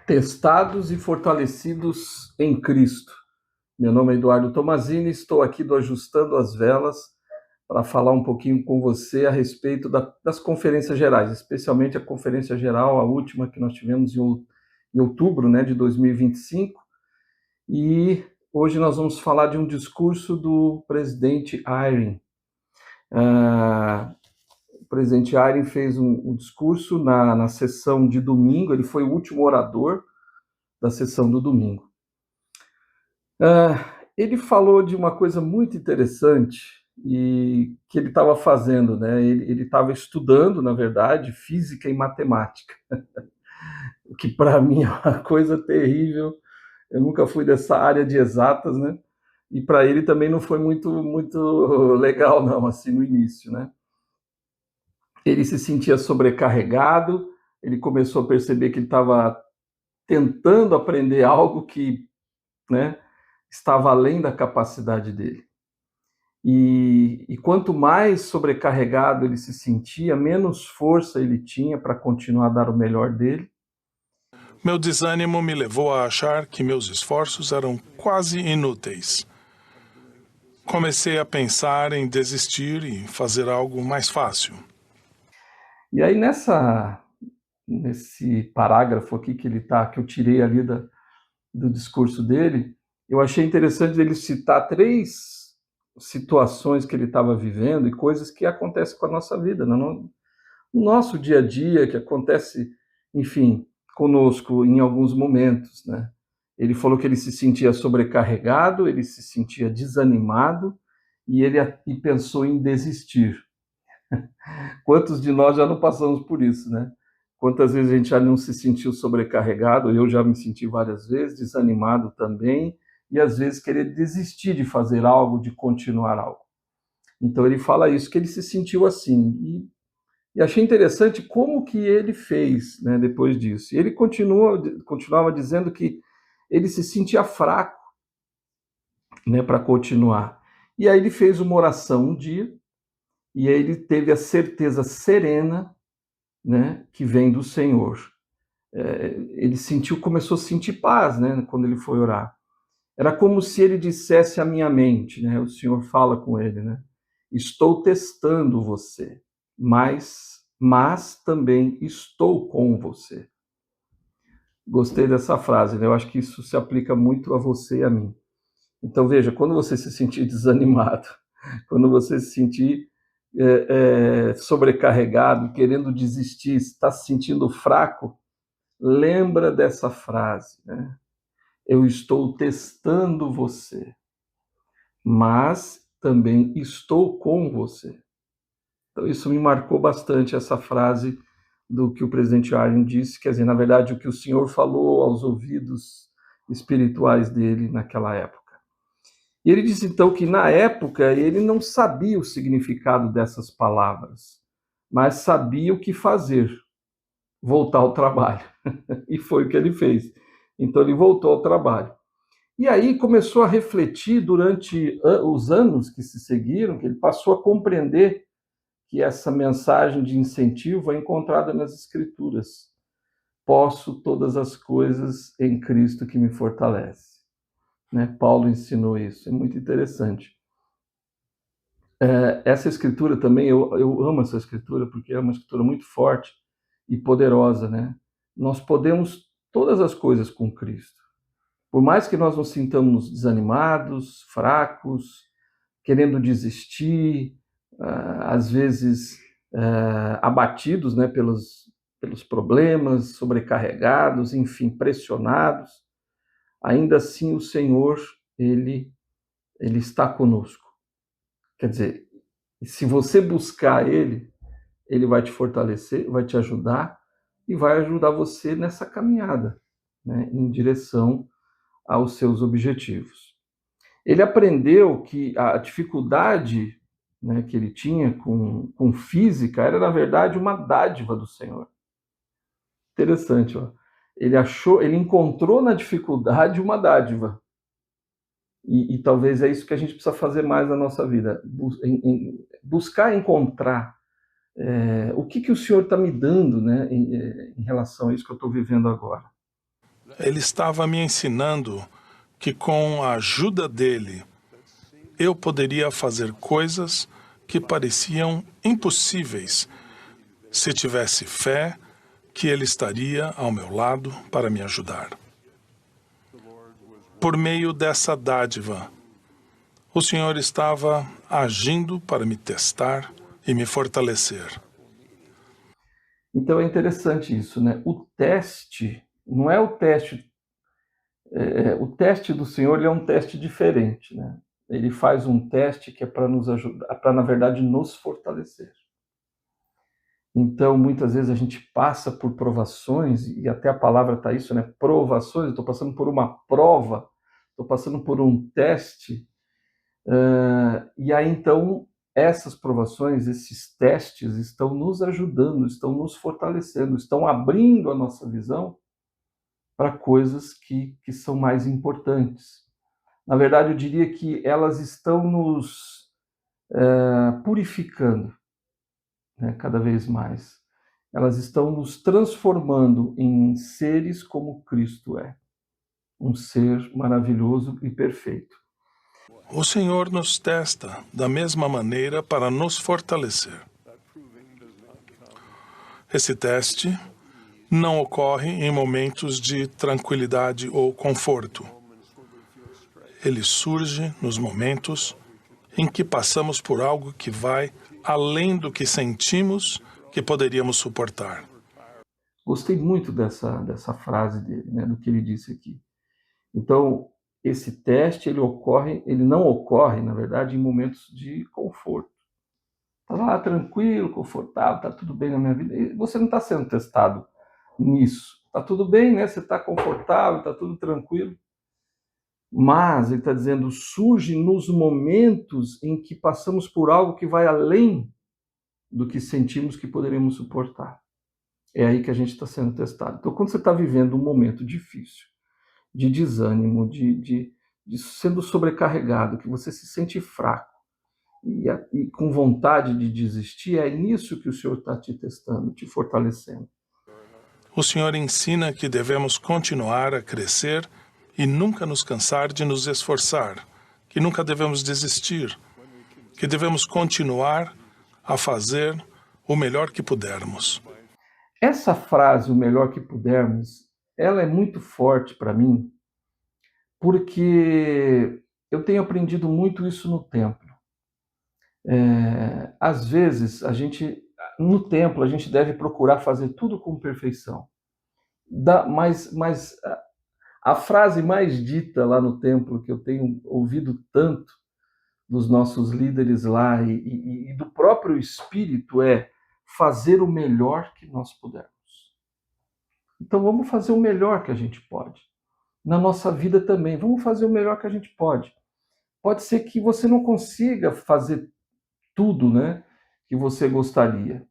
Testados e fortalecidos em Cristo. Meu nome é Eduardo Tomazini, estou aqui do Ajustando as Velas para falar um pouquinho com você a respeito das conferências gerais, especialmente a conferência geral, a última que nós tivemos em outubro, de 2025, e hoje nós vamos falar de um discurso do presidente Eyring. O presidente Eyring fez um discurso na sessão de domingo, ele foi o último orador da sessão do domingo. Ele falou de uma coisa muito interessante e que ele estava fazendo, né? Ele estava estudando, na verdade, física e matemática, o que para mim é uma coisa terrível. Eu nunca fui dessa área de exatas, né? E para ele também não foi muito legal, não, assim, no início, né? Ele se sentia sobrecarregado, ele começou a perceber que ele estava tentando aprender algo que, né, estava além da capacidade dele. E quanto mais sobrecarregado ele se sentia, menos força ele tinha para continuar a dar o melhor dele. Meu desânimo me levou a achar que meus esforços eram quase inúteis. Comecei a pensar em desistir e fazer algo mais fácil. E aí nesse parágrafo aqui que eu tirei ali do discurso dele, eu achei interessante ele citar 3 situações que ele estava vivendo e coisas que acontecem com a nossa vida, no nosso dia a dia, que acontece, enfim, conosco em alguns momentos, né? Ele falou que ele se sentia sobrecarregado, ele se sentia desanimado e pensou em desistir. Quantos de nós já não passamos por isso, né? Quantas vezes a gente já não se sentiu sobrecarregado? Eu já me senti várias vezes, desanimado também, e às vezes querer desistir de fazer algo, de continuar algo. Então ele fala isso, que ele se sentiu assim. E achei interessante como que ele fez, né, depois disso. E ele continuava dizendo que ele se sentia fraco, né, para continuar. E aí ele fez uma oração um dia, e aí ele teve a certeza serena, né, que vem do Senhor. Ele começou a sentir paz, né, quando ele foi orar. Era como se ele dissesse à minha mente, né, o Senhor fala com ele, né, estou testando você, mas também estou com você. Gostei dessa frase, né? Eu acho que isso se aplica muito a você e a mim. Então veja, quando você se sentir desanimado, quando você se sentir sobrecarregado, querendo desistir, está se sentindo fraco, lembra dessa frase, né? Eu estou testando você, mas também estou com você. Então isso me marcou bastante, essa frase do que o presidente Eyring disse, quer dizer, na verdade, o que o Senhor falou aos ouvidos espirituais dele naquela época. E ele disse então que na época ele não sabia o significado dessas palavras, mas sabia o que fazer, voltar ao trabalho. E foi o que ele fez. Então ele voltou ao trabalho. E aí começou a refletir durante os anos que se seguiram, que ele passou a compreender que essa mensagem de incentivo é encontrada nas Escrituras. Posso todas as coisas em Cristo que me fortalece. Né? Paulo ensinou isso, é muito interessante. Essa escritura também, eu amo essa escritura, porque é uma escritura muito forte e poderosa, né? Nós podemos todas as coisas com Cristo. Por mais que nós nos sintamos desanimados, fracos, querendo desistir, às vezes abatidos, né, pelos problemas, sobrecarregados, enfim, pressionados, ainda assim o Senhor, ele está conosco. Quer dizer, se você buscar ele vai te fortalecer, vai te ajudar e vai ajudar você nessa caminhada, né, em direção aos seus objetivos. Ele aprendeu que a dificuldade, né, que ele tinha com física era, na verdade, uma dádiva do Senhor. Interessante, ó. Ele encontrou na dificuldade uma dádiva. E talvez é isso que a gente precisa fazer mais na nossa vida, buscar encontrar o que o Senhor está me dando, né, em relação a isso que eu estou vivendo agora. Ele estava me ensinando que com a ajuda dele, eu poderia fazer coisas que pareciam impossíveis se tivesse fé que ele estaria ao meu lado para me ajudar. Por meio dessa dádiva, o Senhor estava agindo para me testar e me fortalecer. Então é interessante isso, né? O teste não é o teste. O teste do Senhor ele é um teste diferente, né? Ele faz um teste que é para nos ajudar, para na verdade nos fortalecer. Então, muitas vezes a gente passa por provações, e até a palavra está isso, né? Provações, eu estou passando por uma prova, estou passando por um teste, e aí então essas provações, esses testes estão nos ajudando, estão nos fortalecendo, estão abrindo a nossa visão para coisas que são mais importantes. Na verdade, eu diria que elas estão nos purificando, né, cada vez mais. Elas estão nos transformando em seres como Cristo é. Um ser maravilhoso e perfeito. O Senhor nos testa da mesma maneira para nos fortalecer. Esse teste não ocorre em momentos de tranquilidade ou conforto. Ele surge nos momentos em que passamos por algo que vai além do que sentimos que poderíamos suportar. Gostei muito dessa frase dele, né, do que ele disse aqui. Então, esse teste ele não ocorre, na verdade, em momentos de conforto. Está lá tranquilo, confortável, está tudo bem na minha vida. E você não está sendo testado nisso. Está tudo bem, né? Você está confortável, está tudo tranquilo. Mas ele está dizendo, surge nos momentos em que passamos por algo que vai além do que sentimos que poderíamos suportar. É aí que a gente está sendo testado. Então, quando você está vivendo um momento difícil, de desânimo, de sendo sobrecarregado, que você se sente fraco e com vontade de desistir, é nisso que o Senhor está te testando, te fortalecendo. O Senhor ensina que devemos continuar a crescer e nunca nos cansar de nos esforçar, que nunca devemos desistir, que devemos continuar a fazer o melhor que pudermos. Essa frase, o melhor que pudermos, ela é muito forte para mim, porque eu tenho aprendido muito isso no templo. Às vezes, no templo, a gente deve procurar fazer tudo com perfeição. Mas a frase mais dita lá no templo, que eu tenho ouvido tanto dos nossos líderes lá e do próprio Espírito, é fazer o melhor que nós pudermos. Então vamos fazer o melhor que a gente pode. Na nossa vida também, vamos fazer o melhor que a gente pode. Pode ser que você não consiga fazer tudo, né, que você gostaria.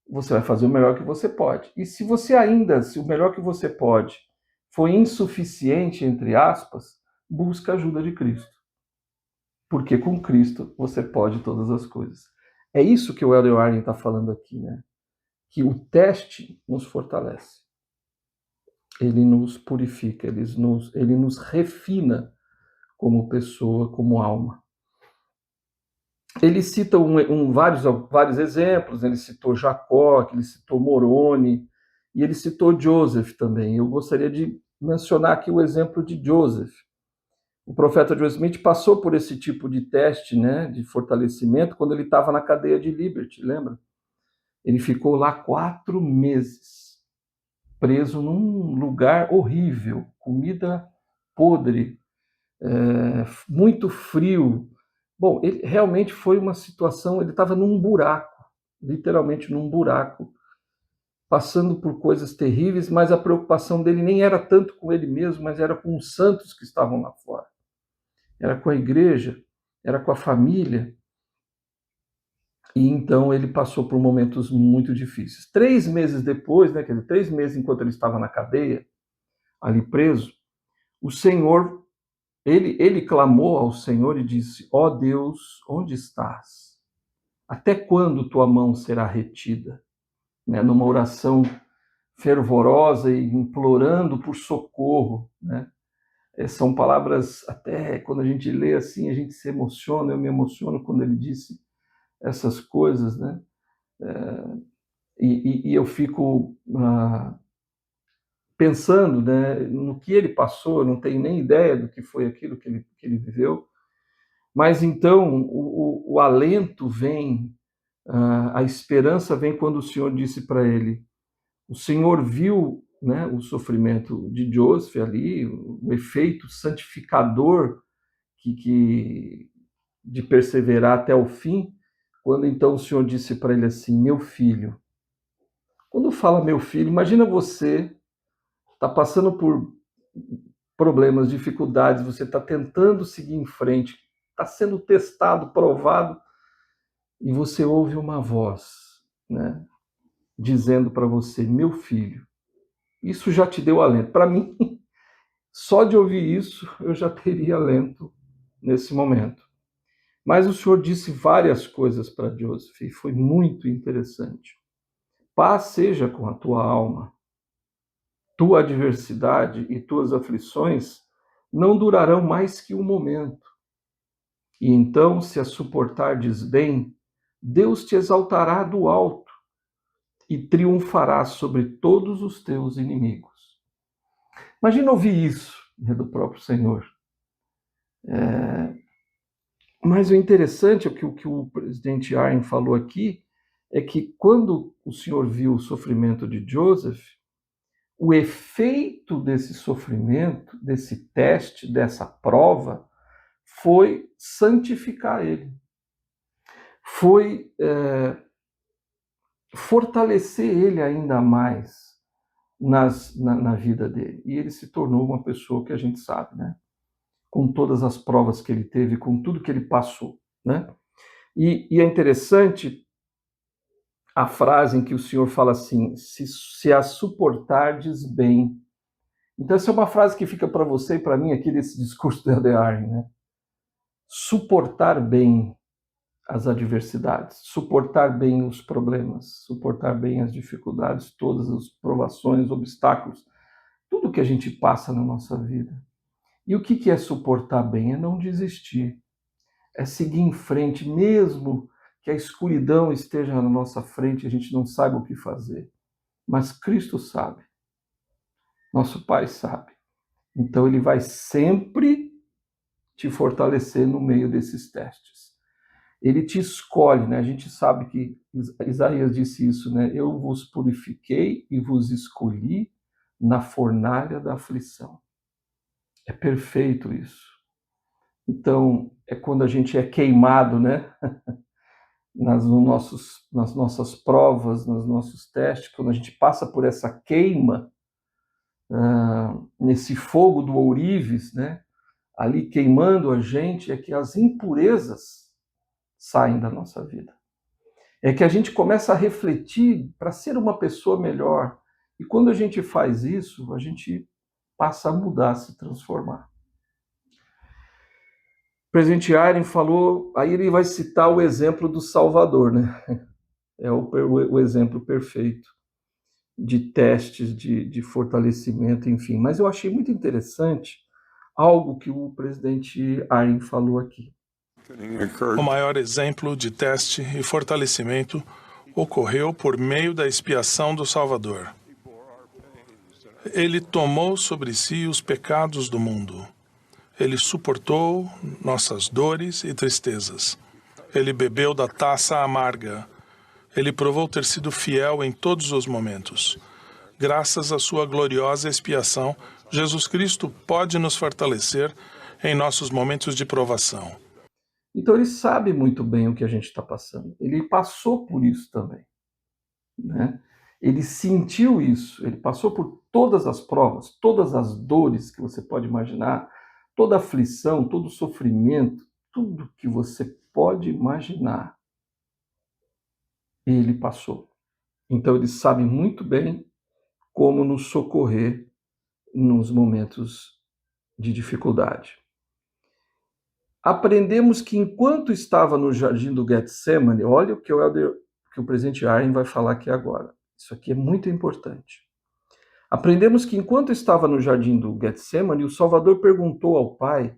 Você vai fazer o melhor que você pode. E se o melhor que você pode foi insuficiente, entre aspas, busca a ajuda de Cristo. Porque com Cristo você pode todas as coisas. É isso que o Elder Warren está falando aqui, né? Que o teste nos fortalece. Ele nos purifica, ele nos refina como pessoa, como alma. Ele cita vários exemplos, ele citou Jacó, ele citou Moroni, e ele citou Joseph também. Eu gostaria de mencionar aqui o exemplo de Joseph. O profeta Joseph Smith passou por esse tipo de teste, né, de fortalecimento, quando ele estava na cadeia de Liberty, lembra? Ele ficou lá 4 meses, preso num lugar horrível, comida podre, muito frio. Bom, ele realmente foi uma situação, ele estava num buraco, literalmente num buraco, passando por coisas terríveis, mas a preocupação dele nem era tanto com ele mesmo, mas era com os santos que estavam lá fora. Era com a igreja, era com a família. E então ele passou por momentos muito difíceis. 3 meses depois, né, quer dizer, 3 meses enquanto ele estava na cadeia, ali preso, o Senhor, ele clamou ao Senhor e disse: ó Deus, onde estás? Até quando tua mão será retida? Né, numa oração fervorosa e implorando por socorro, né? São palavras, até quando a gente lê assim, a gente se emociona, eu me emociono quando ele disse essas coisas, né? E eu fico pensando, né, no que ele passou, eu não tenho nem ideia do que foi aquilo que ele viveu, mas então o alento vem, a esperança vem quando o Senhor disse para ele, o Senhor viu, né, o sofrimento de Joseph ali, o efeito santificador de perseverar até o fim, quando então o Senhor disse para ele assim, meu filho. Quando fala meu filho, imagina você está passando por problemas, dificuldades, você está tentando seguir em frente, está sendo testado, provado, e você ouve uma voz, né, dizendo para você, meu filho, isso já te deu alento. Para mim, só de ouvir isso, eu já teria alento nesse momento. Mas o Senhor disse várias coisas para Joseph, e foi muito interessante. Paz seja com a tua alma. Tua adversidade e tuas aflições não durarão mais que um momento. E então, se a suportardes bem, Deus te exaltará do alto e triunfarás sobre todos os teus inimigos. Imagina ouvir isso, né, do próprio Senhor. Mas o interessante é que o que o presidente Arjen falou aqui é que quando o Senhor viu o sofrimento de Joseph, o efeito desse sofrimento, desse teste, dessa prova, foi santificar ele. Foi fortalecer ele ainda mais na vida dele. E ele se tornou uma pessoa que a gente sabe, né? Com todas as provas que ele teve, com tudo que ele passou, né? E é interessante a frase em que o Senhor fala assim, se a suportardes bem. Então essa é uma frase que fica para você e para mim aqui desse discurso do Hildegard Arjen, né? Suportar bem as adversidades, suportar bem os problemas, suportar bem as dificuldades, todas as provações, obstáculos, tudo que a gente passa na nossa vida. E o que é suportar bem? É não desistir, é seguir em frente, mesmo que a escuridão esteja na nossa frente, a gente não saiba o que fazer. Mas Cristo sabe, nosso Pai sabe. Então ele vai sempre te fortalecer no meio desses testes. Ele te escolhe, né? A gente sabe que Isaías disse isso, né? Eu vos purifiquei e vos escolhi na fornalha da aflição. É perfeito isso. Então, é quando a gente é queimado, né? Nas nossas provas, nos nossos testes, quando a gente passa por essa queima, nesse fogo do ourives, né? Ali queimando a gente, é que as impurezas saem da nossa vida. É que a gente começa a refletir para ser uma pessoa melhor. E quando a gente faz isso, a gente passa a mudar, a se transformar. O presidente Arjen falou, aí ele vai citar o exemplo do Salvador, né? É o exemplo perfeito de testes, de fortalecimento, enfim. Mas eu achei muito interessante algo que o presidente Arjen falou aqui. O maior exemplo de teste e fortalecimento ocorreu por meio da expiação do Salvador. Ele tomou sobre si os pecados do mundo. Ele suportou nossas dores e tristezas. Ele bebeu da taça amarga. Ele provou ter sido fiel em todos os momentos. Graças à sua gloriosa expiação, Jesus Cristo pode nos fortalecer em nossos momentos de provação. Então ele sabe muito bem o que a gente está passando. Ele passou por isso também, né? Ele sentiu isso, ele passou por todas as provas, todas as dores que você pode imaginar, toda aflição, todo sofrimento, tudo que você pode imaginar, ele passou. Então ele sabe muito bem como nos socorrer nos momentos de dificuldade. Aprendemos que enquanto estava no jardim do Getsemane, olha o que o presidente Arjen vai falar aqui agora. Isso aqui é muito importante. Aprendemos que enquanto estava no jardim do Getsemane, o Salvador perguntou ao Pai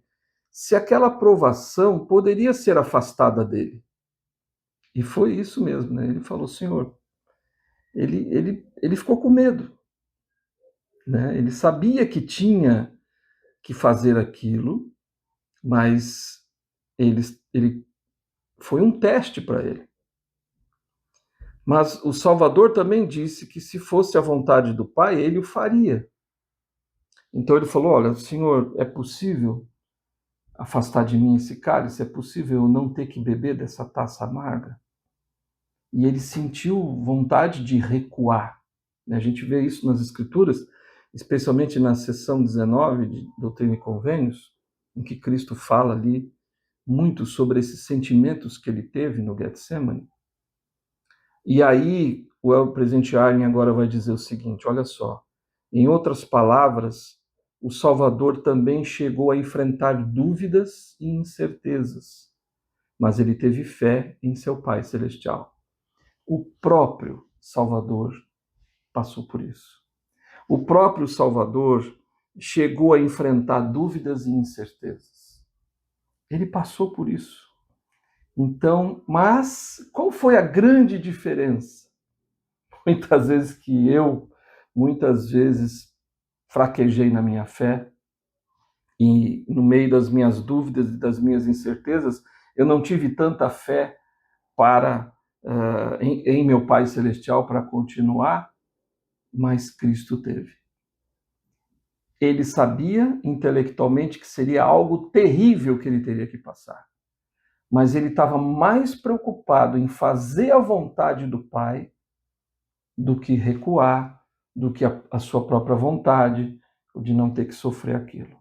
se aquela provação poderia ser afastada dele. E foi isso mesmo, né? Ele falou, Senhor, ele ficou com medo, né? Ele sabia que tinha que fazer aquilo, mas ele foi um teste para ele. Mas o Salvador também disse que se fosse a vontade do Pai, ele o faria. Então ele falou, olha, Senhor, é possível afastar de mim esse cálice? É possível eu não ter que beber dessa taça amarga? E ele sentiu vontade de recuar. A gente vê isso nas Escrituras, especialmente na seção 19 de Doutrina e Convênios, em que Cristo fala ali muito sobre esses sentimentos que ele teve no Getsemane. E aí o presidente Arlen agora vai dizer o seguinte, olha só, em outras palavras, o Salvador também chegou a enfrentar dúvidas e incertezas, mas ele teve fé em seu Pai Celestial. O próprio Salvador passou por isso. O próprio Salvador chegou a enfrentar dúvidas e incertezas. Ele passou por isso. Então, mas qual foi a grande diferença? Muitas vezes fraquejei na minha fé e no meio das minhas dúvidas e das minhas incertezas, eu não tive tanta fé em meu Pai Celestial para continuar, mas Cristo teve. Ele sabia intelectualmente que seria algo terrível que ele teria que passar, mas ele estava mais preocupado em fazer a vontade do Pai do que recuar, do que a sua própria vontade, de não ter que sofrer aquilo.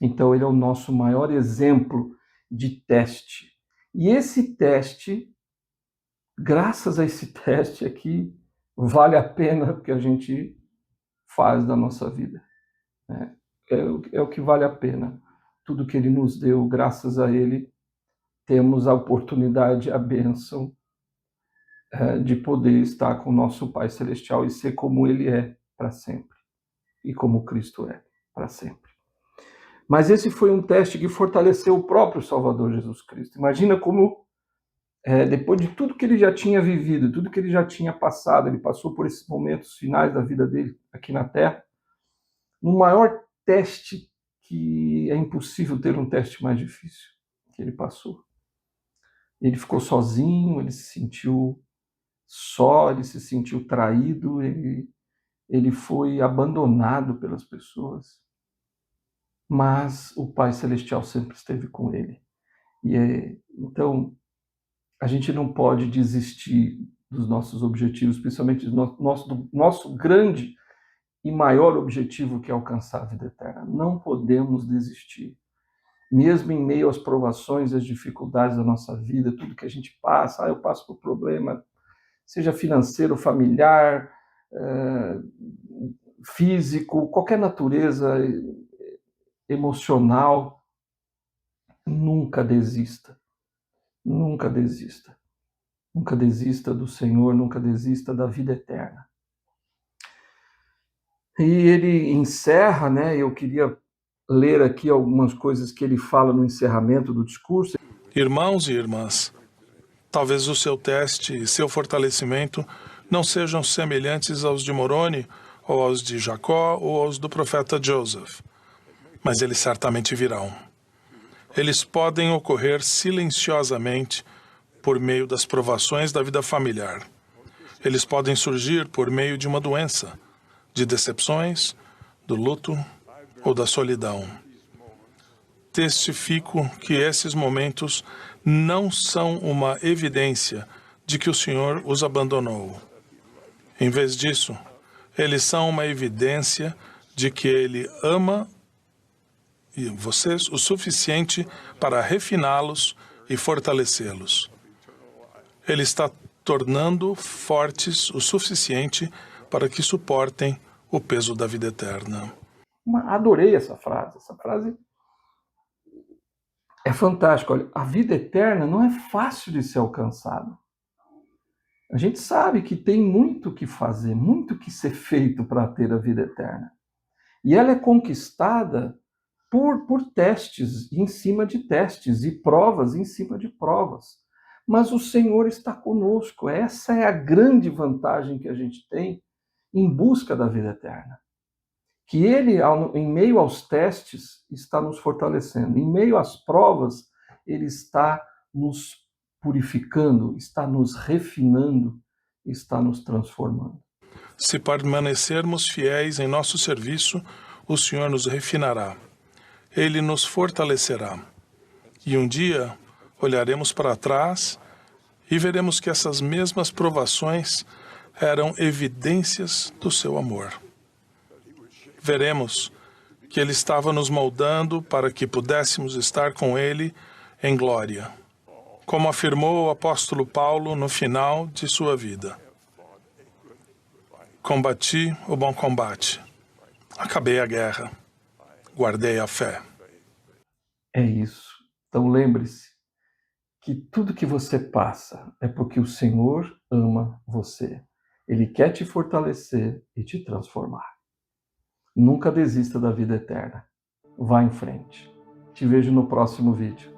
Então ele é o nosso maior exemplo de teste. E esse teste, graças a esse teste aqui, vale a pena o que a gente faz da nossa vida. É o que vale a pena. Tudo que ele nos deu, graças a ele, temos a oportunidade, a bênção de poder estar com o nosso Pai Celestial e ser como ele é para sempre. E como Cristo é para sempre. Mas esse foi um teste que fortaleceu o próprio Salvador Jesus Cristo. Imagina como, depois de tudo que ele já tinha vivido, tudo que ele já tinha passado, ele passou por esses momentos finais da vida dele aqui na Terra, no maior teste, que é impossível ter um teste mais difícil, que ele passou. Ele ficou sozinho, ele se sentiu só, ele se sentiu traído, ele foi abandonado pelas pessoas. Mas o Pai Celestial sempre esteve com ele. Então, a gente não pode desistir dos nossos objetivos, principalmente do nosso grande e maior objetivo, que é alcançar a vida eterna. Não podemos desistir. Mesmo em meio às provações e às dificuldades da nossa vida, tudo que a gente passa, eu passo por problema, seja financeiro, familiar, físico, qualquer natureza, emocional, nunca desista. Nunca desista. Nunca desista do Senhor, nunca desista da vida eterna. E ele encerra, né? Eu queria ler aqui algumas coisas que ele fala no encerramento do discurso. Irmãos e irmãs, talvez o seu teste e seu fortalecimento não sejam semelhantes aos de Moroni, ou aos de Jacó, ou aos do profeta Joseph, mas eles certamente virão. Eles podem ocorrer silenciosamente por meio das provações da vida familiar. Eles podem surgir por meio de uma doença, de decepções, do luto ou da solidão. Testifico que esses momentos não são uma evidência de que o Senhor os abandonou. Em vez disso, eles são uma evidência de que Ele ama vocês o suficiente para refiná-los e fortalecê-los. Ele está tornando fortes o suficiente para que suportem o peso da vida eterna. Adorei essa frase. Essa frase é fantástica. Olha, a vida eterna não é fácil de ser alcançada. A gente sabe que tem muito o que fazer, muito o que ser feito para ter a vida eterna. E ela é conquistada por testes em cima de testes e provas em cima de provas. Mas o Senhor está conosco. Essa é a grande vantagem que a gente tem em busca da vida eterna. Que Ele, em meio aos testes, está nos fortalecendo. Em meio às provas, Ele está nos purificando, está nos refinando, está nos transformando. Se permanecermos fiéis em nosso serviço, o Senhor nos refinará. Ele nos fortalecerá. E um dia olharemos para trás e veremos que essas mesmas provações eram evidências do seu amor. Veremos que Ele estava nos moldando para que pudéssemos estar com Ele em glória, como afirmou o apóstolo Paulo no final de sua vida. Combati o bom combate, acabei a guerra, guardei a fé. É isso. Então lembre-se que tudo que você passa é porque o Senhor ama você. Ele quer te fortalecer e te transformar. Nunca desista da vida eterna. Vá em frente. Te vejo no próximo vídeo.